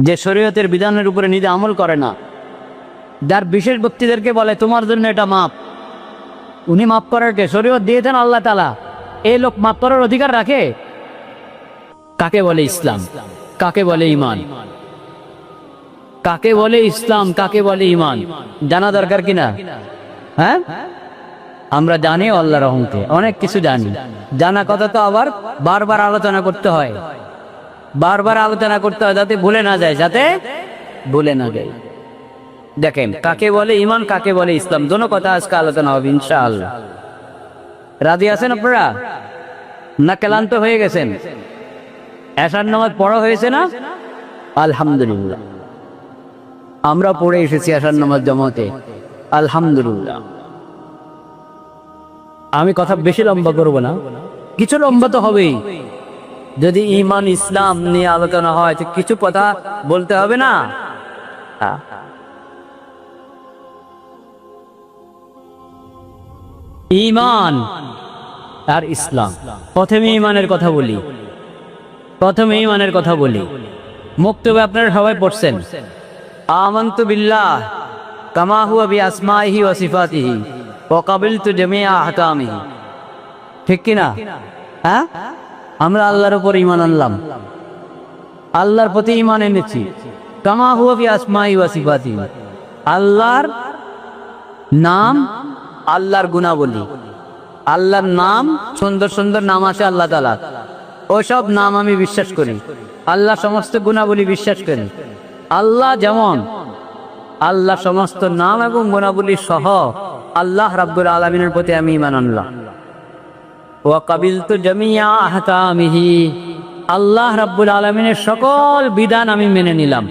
যে শরীয়তের বিধানের উপরে নিজে আমল করে না, যার বিশেষ ব্যক্তিদেরকে বলে তোমার জন্য এটা মাপ, উনি মাপ করার কে? শরীয়ত দিয়েছেন আল্লাহ তাআলা, এই লোক মাপ করার অধিকার রাখে? কাকে বলে ইসলাম? কাকে বলে ইমান? কাকে বলে ইসলাম? কাকে বলে ইমান? জানা দরকার কিনা? হ্যাঁ, আমরা জানি আল্লাহর রহমতে অনেক কিছু জানি, জানা কথা তো আবার বারবার আলোচনা করতে হয়, বারবার আলোচনা করতে হয় যাতে ভুলে না যায়, যাতে ভুলে না যায়। দেখেন কাকে বলে ইমান, কাকে বলে ইসলাম, দোনো কথা আজকে আলোচনা হবে ইনশাআল্লাহ। রাজি আছেন আপনারা না ক্লান্ত হয়ে গেছেন? এশার নামাজ পড়া হয়েছে না? আলহামদুলিল্লাহ, আমরা পড়ে এসেছি এশার নামাজ জামাতে, আলহামদুলিল্লাহ। আমি কথা বেশি লম্বা করব না, কিছু লম্বা তো হবেই। যদি ইমান ইসলাম নিয়ে আলোচনা হয় তো কিছু কথা বলতে হবে না? ইমান আর ইসলাম, প্রথমে ইমানের কথা বলি, প্রথমে ইমানের কথা বলি। মুক্তবে আপনারা সবাই পড়ছেন আমানতু বিল্লাহ কামা হুয়া বিআসমাইহি ওয়া সিফাতিহি ওয়া কাবিলতু জামিআ আহকামিহি, ঠিক কি না? হ্যাঁ, আমরা আল্লাহর উপর ঈমান আনলাম, আল্লাহর প্রতি ঈমান এনেছি। কামা হুয়া বিআসমাইহি ওয়া সিফাতিহি, আল্লাহর নাম, আল্লাহর গুণাবলী, আল্লাহর নাম, সুন্দর সুন্দর নাম আছে আল্লাহ তাআলার, ওসব নাম আমি বিশ্বাস করি। আল্লাহ সমস্ত গুণাবলী বিশ্বাস করি। আল্লাহ যেমন, আল্লাহ সমস্ত নাম এবং গুণাবলী সহ আল্লাহ রাব্বুল আলামিনের প্রতি আমি ঈমান আনলাম। ওয়া কাবিলতু জামিআ আহকামিহি, আল্লাহ রাব্বুল আলামিনের সকল বিধান আমি মেনে নিলাম।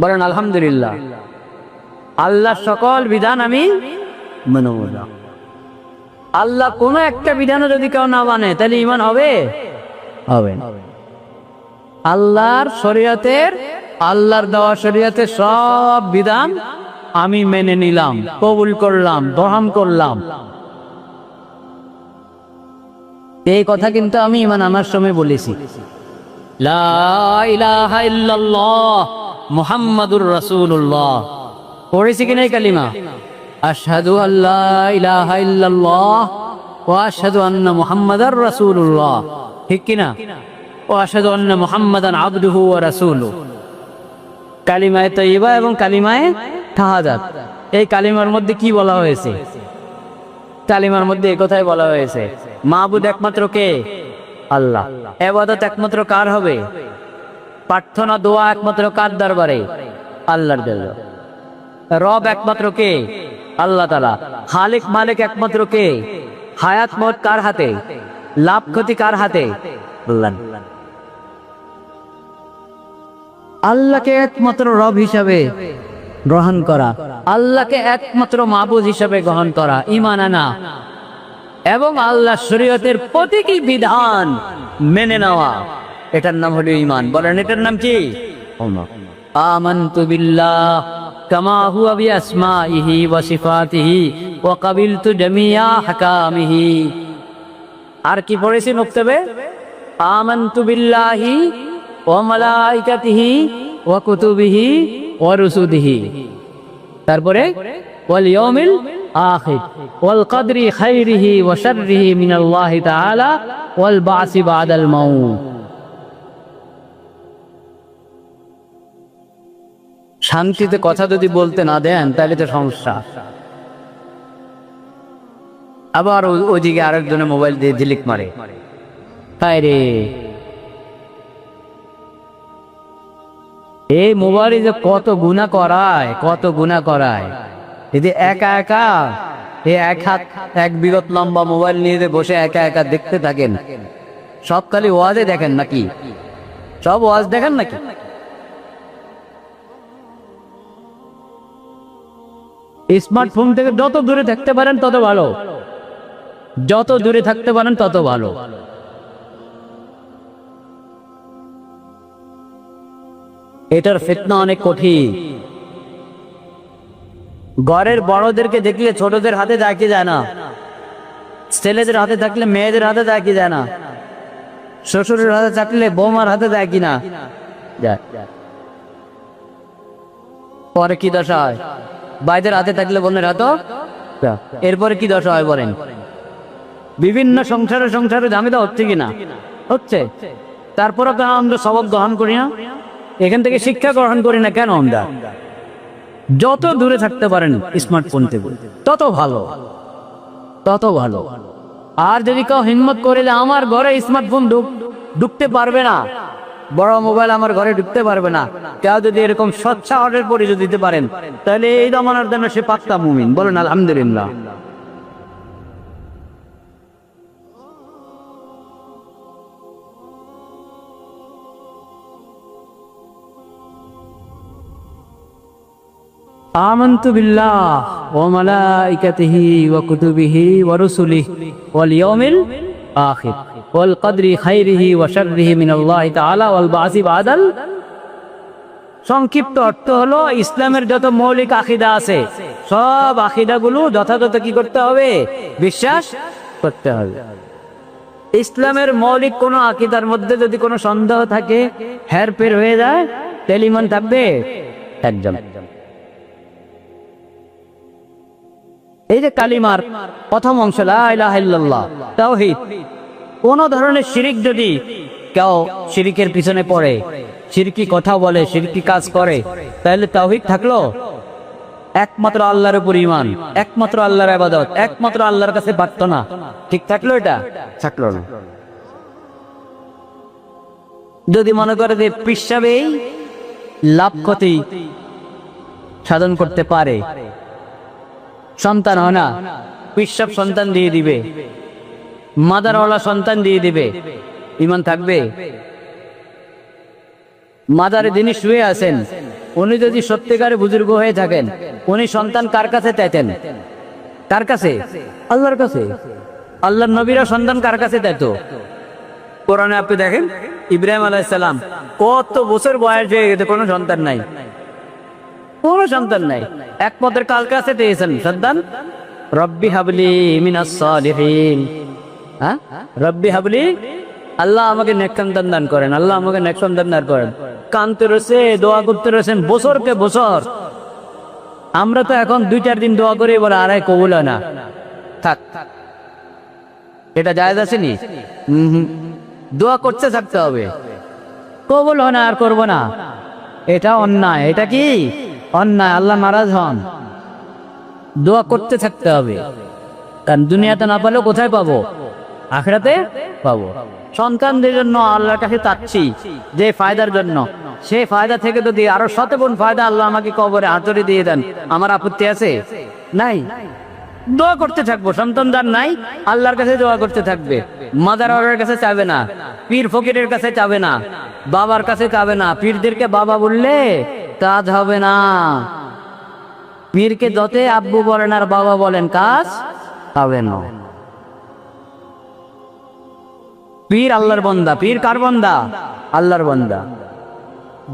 বলেন আলহামদুলিল্লাহ। আল্লাহর সকল বিধান আমি মেনে নিলাম। আল্লাহ কোন একটা বিধানও যদি কেউ না মানে তাহলে ঈমান হবে? হবে না। আল্লাহর শরীয়তের, আল্লাহর দেওয়া শরীয়তের সব বিধান আমি মেনে নিলাম, কবুল করলাম, গ্রহণ করলাম। এই কথা কিন্তু আমি ঈমান আনার সময় বলেছি, লা ইলাহা ইল্লাল্লাহ মুহাম্মাদুর রাসূলুল্লাহ। পড়েছি কিনা এই কালিমা? আশহাদু আল্লা ইলাহা ইল্লাল্লাহ ওয়া আশহাদু আন্না মুহাম্মাদার রাসূলুল্লাহ, ঠিক কিনা? ওয়া আশহাদু আন্না মুহাম্মাদান আবদুহু ওয়া রাসূলুহু। কালিমায়ে তাইয়্যিবা এবং কালিমায়ে শাহাদাত, এই কালিমার মধ্যে কি বলা হয়েছে? কালিমার মধ্যে এই কথাই বলা হয়েছে, মাবুদ একমাত্র কে? আল্লাহ। ইবাদত একমাত্র কার হবে? প্রার্থনা দোয়া একমাত্র কার দরবারে? আল্লাহর দরবারে। রব একমাত্র কে? আল্লাহ তাআলা। খালিক মালিক একমাত্র কে? হায়াত মওত কার হাতে? লাভ ক্ষতি কার হাতে? আল্লাহ। আল্লাহকে একমাত্র রব হিসাবে গ্রহণ করা, আল্লাহকে একমাত্র মাবুদ হিসাবে গ্রহণ করা, ঈমান আনা এবং আল্লাহ শরীয়তের প্রতিটি বিধান মেনে নেওয়া, এটার নাম হলো ঈমান। বলেন এটার নাম কি? আমানতু বিল্লাহ কামা হুয়া বিআসমাইহি ওয়া সিফাতিহি ওয়া কাবিলতু জামিআ আহকামিহি। আর কি পড়েছি মুক্তবে? আমানতু বিল্লাহি ওয়া মালাইকাতিহি ওয়া কুতুবিহি ওয়া রুসুলিহি, তারপরে ওয়াল ইয়াউমিল আখির ওয়াল কদরি খাইরিহি ওয়া শাররিহি মিনাল্লাহি তাআলা ওয়াল বাসি বাদাল মাউত। শান্তিতে কথা যদি বলতে না দেন তাহলে তো সমস্যা। আবার ওইদিকে আরেকজনে মোবাইল দিয়ে ঝিলিক মারে, হায় রে, এই মোবাইলে যে কত গুনাহ করায়, কত গুনাহ করায়। যদি একা একা এক হাত এক বিগত লম্বা মোবাইল নিয়ে বসে একা একা দেখতে থাকেন, সব খালি ওয়াজে দেখেন নাকি? সব ওয়াজ দেখেন নাকি? স্মার্টফোন থেকে যত দূরে থাকতে পারেন তত ভালো, যত দূরে থাকতে পারেন তত ভালো। এটার ফিতনা অনেক কঠিন। ঘরের বড়দেরকে দেখলে ছোটদের হাতে যায় কি যায় না? ছেলেদের হাতে থাকলে মেয়েদের হাতে যায় কি যায় না? শ্বশুরের হাতে থাকলে বৌমার হাতে যায় কি না? যায়। পরে কি দশা হয়? ভাইদের হাতে থাকলে বোনের হাত, এরপরে কি দশা হয় বলেন? বিভিন্ন সংসারে ঝামেলা হচ্ছে কিনা? হচ্ছে। তারপরে কেন আমরা সবক গ্রহণ করি না? এখান থেকে শিক্ষা গ্রহণ করি না কেন? আমরা যত দূরে থাকতে পারেন স্মার্টফোন থেকে তত ভালো, তত ভালো। আর যদি কেউ হিম্মত করে যে আমার ঘরে স্মার্টফোন ঢুকতে পারবে না, বড় মোবাইল আমার ঘরে ঢুকতে পারবে না, কেউ যদি এরকম সচ্ছাওয়াটের পরিচয় দিতে পারেন, তাহলে এই জমানার জন্য সে পাক্কা মুমিন। বলেন আলহামদুলিল্লাহ। آمنت بالله وملائكته وكتبه ورسله واليوم الآخر والقدر خيره وشره من الله تعالى والبعث بعد সংক্ষিপ্ত অর্থ হলো ইসলামের যত মৌলিক আকীদা আছে সব আকীদাগুলো যথাযথ কি করতে হবে? বিশ্বাস করতে হবে। ইসলামের মৌলিক কোনো আকীদার মধ্যে যদি কোনো সন্দেহ থাকে, হেরফের হয়ে যায়, তাহলে ঈমান থাকবে একদম। এই যে কালিমার প্রথম অংশ লা ইলাহা ইল্লাল্লাহ তাওহীদ, কোন ধরনের শিরিক যদি কেউ শিরিকের পিছনে পড়ে, শিরকি কথা বলে, শিরকি কাজ করে, তাহলে তাওহীদ থাকলো? একমাত্র আল্লাহর উপর ঈমান, একমাত্র আল্লাহর ইবাদত, একমাত্র আল্লাহর কাছে প্রার্থনা, ঠিক থাকলো? এটা থাকলো না। যদি মনে করে যে পিসাবেই লাভ ক্ষতি সাধন করতে পারে, সন্তান হয় না, পিসাব সন্তান দিয়ে দিবে, মাদারওয়ালা সন্তান দিয়ে দিবে, ঈমান থাকবে? মাদারে যিনি শুয়ে আছেন উনি যদি সত্যিকারে বুজুর্গ হয়ে থাকেন, উনি সন্তান কার কাছে চাইতেন? কার কাছে? আল্লাহর কাছে। আল্লাহর নবীরা সন্তান কার কাছে চাইতো? কোরআনে আপনি দেখেন ইব্রাহিম আলাইহিস সালাম কত বছর বয়স হয়ে গেছে, কোনো সন্তান নাই, কোনো সন্তান নাই, একমাত্র কার কাছে চেয়েছেন সন্তান? রব্বি হাবলি মিনাস সালিহিন। হ্যাঁ, রব্বি হাবলি, আল্লাহ আমাকে নেক সন্তান দান করেন, আল্লাহ আমাকে নেক সন্তান দান করেন। কানতে রয়েছে, দোয়া করতে রয়েছেন বছরকে বছর। আমরা তো এখন 2-4 দিন দোয়া করি, বলে আড়াই কবুল হয় না। থাক, এটা জায়েজ আছে নি? দোয়া করতে থাকতে হবে, কবুল হয় না আর করবো না, এটা অন্যায়। এটা কি অন্যায়? আল্লাহ নারাজ হন। দোয়া করতে থাকতে হবে, কারণ দুনিয়াতে না পালেও কোথায় পাবো? আখিরাতে পাবো। সন্তানদের জন্য আল্লাহর কাছে চাচ্ছি যে ফায়দার জন্য, সেই ফায়দা থেকে যদি আরো 7 গুণ ফায়দা আল্লাহ আমাকে কবরে হাতুড়ি দিয়ে দেন, আমার আপত্তি আছে? নাই। দোয়া করতে থাকবো, সন্তান দান নাই, আল্লাহর কাছে দোয়া করতে থাকবে। মাদারের কাছে চাবে না, পীর ফকিরের কাছে চাবে না, বাবার কাছে চাবে না। পীরদেরকে বাবা বললে কাজ হবে না। পীরকে যতই আব্বু বলেন আর বাবা বলেন, কাজ হবে না। পীর আল্লাহর বান্দা। পীর কার বান্দা? আল্লাহর বান্দা।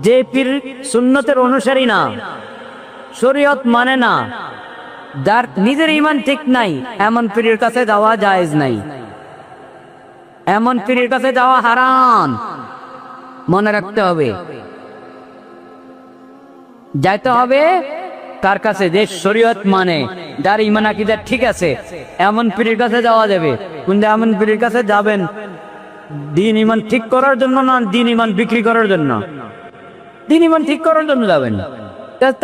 যে পীর সুন্নতের অনুসারী না, শরীয়ত মানে না, যার নিজের ঈমান ঠিক নাই, এমন পীরের কাছে যাওয়া জায়েজ নাই, এমন পীরের কাছে যাওয়া হারাম। মনে রাখতে হবে, যাইতে হবে কার কাছে? যে শরীয়ত মানে, যার ঈমান আকীদা ঠিক আছে, এমন পীরের কাছে যাওয়া যাবে। কিন্তু এমন পীরের কাছে যাবেন দিন ঈমান ঠিক করার জন্য না, দিন ঈমান বিক্রি করার জন্য? দিন ঈমান ঠিক করার জন্য যাবেন,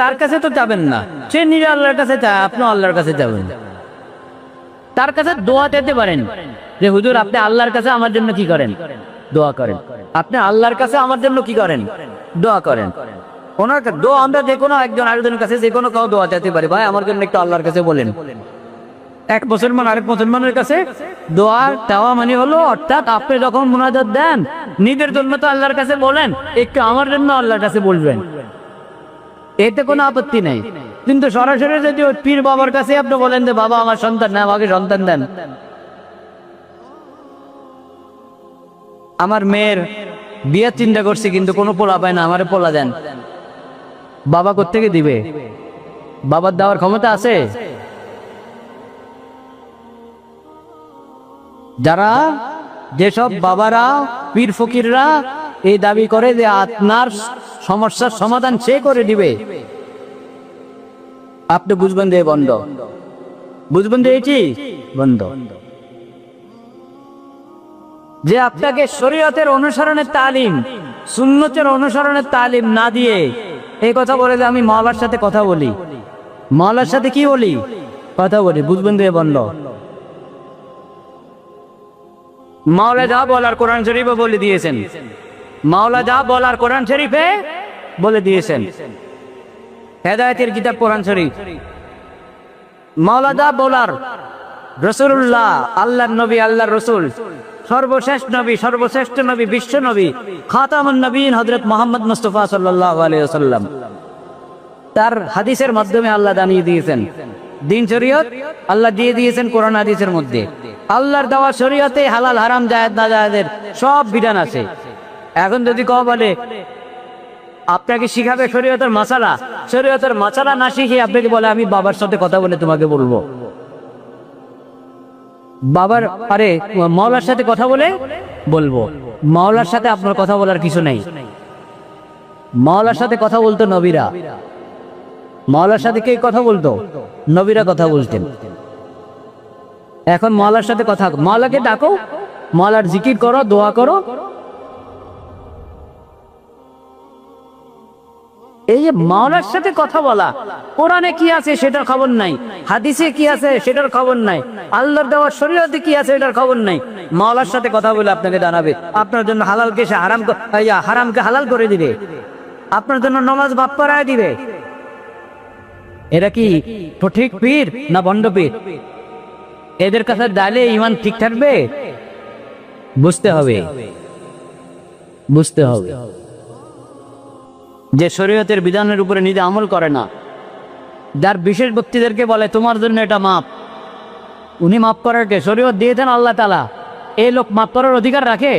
তার কাছে তো যাবেন না। সে নিজে আল্লাহর কাছে চায়, আপনি আল্লাহর কাছে যাবেন। তার কাছে দোয়া চাইতে পারেন যে হুজুর আপনি আল্লাহর কাছে আমার জন্য কি করেন? দোয়া করেন। আপনি আল্লাহর কাছে আমার জন্য কি করেন? দোয়া করেন। ওনার দোয়া আমরা যে কোনো একজন আরেকজনের কাছে যে কোনো কাউ দোয়া চাইতে পারি, ভাই আমার জন্য একটু আল্লাহর কাছে বলেন। এক মুসলমান আরেক মুসলমানের কাছে দোয়া চাওয়া মানে হলো, অর্থাৎ আপনি যখন মুনাজাত দেন নিজের জন্য তো আল্লাহর কাছে বলেন, একটু আমার জন্য আল্লাহর কাছে বলবেন, এতে কোনো আপত্তি নেই। কিন্তু সরাসরি যদি ওই পীর বাবার কাছে আপনি বলেন যে বাবা আমার সন্তান না, আমাকে সন্তান দেন, আমার মেয়ের বিয়ে চিন্তা করছি কিন্তু কোনো পোলা পায় না, আমারে পোলা দেন, বাবা কোত্থেকে দিবে? বাবার দেওয়ার ক্ষমতা আছে? যারা যেসব বাবারা পীর ফকিররা এই দাবি করে যে আপনার সমস্যার সমাধান সে করে দিবে, আপনি বুঝবেন যে বন্ধ, বুঝবেন যে এটি বন্ধ। যে আপনাকে শরীয়তের অনুসরণের তালিম, সুন্নতের অনুসরণের তালিম না দিয়ে এই কথা বলে যে আমি মাওলার সাথে কথা বলি, মাওলার সাথে কি বলি, কথা বলি, বুঝবেন যে বন্ধ। মাওলা যা বলার কোরআন শরীফে বলে দিয়েছেন, মাওলা যা বলার কোরআন শরীফে বলে দিয়েছেন, হেদায়েতের কিতাব কোরআন শরীফ। মাওলা যা বলার, রাসূলুল্লাহ আল্লাহর নবী, আল্লাহর রাসূল, সর্বশেষ নবী, সর্বশ্রেষ্ঠ নবী, বিশ্ব নবী, খাতামুন নবীন হযরত মুহাম্মদ মুস্তাফা সাল্লাল্লাহু আলাইহি ওয়াসাল্লাম, তার হাদিসের মাধ্যমে আল্লাহ জানিয়ে দিয়েছেন দিন শরীয়ত আল্লাহ দিয়ে দিয়েছেন কোরআন হাদিসের মধ্যে। আল্লাহর দেওয়া শরীয়তে হালাল হারাম জায়েজ না জায়েজের সব বিধান আছে। এখন যদি কেউ বলে আপনাকে শিখাবে শরীয়তের মাসালা, শরীয়তের মাসালা না শিখিয়ে আপনাকে বলে আমি বাবার সাথে কথা বলে তোমাকে বলবো, বাবার আরে মাওলার সাথে কথা বলে বলবো, মাওলার সাথে আপনার কথা বলার কিছু নেই। মাওলার সাথে কথা বলতো নবীরা, মাওলার সাথে কে কথা বলতো? নবীরা কথা বলতেন। এখন মাওলার সাথে কথা, মাওলাকে ডাকো, মাওলার জিকির করো, দোয়া করো। এই যে মাওলার সাথে কথা বলা, কোরআনে কি আছে সেটার খবর নাই, হাদিসে কি আছে সেটার খবর নাই, আল্লাহর দেওয়া শরীয়তে কি আছে এটার খবর নাই। মাওলার সাথে কথা বলে আপনাকে জানাবে, আপনার জন্য হালালকে সে হারাম, হারামকে হালাল করে দিবে, আপনার জন্য নামাজ মাফ করায় দিবে। এরা কি ঠিক পীর না ভণ্ড পীর? এদের কাছে ডালে ইমান ঠিক থাকবে? বুঝতে হবে, বুঝতে হবে যে শরীয়তের বিধানের উপরে নিজে আমল করে না, যার বিশেষ ব্যক্তিদেরকে বলে তোমার জন্য এটা মাপ, উনি মাফ করার কে? শরীয়ত দিয়েছেন আল্লাহ তাআলা, এই লোক মাফ করার অধিকার রাখে?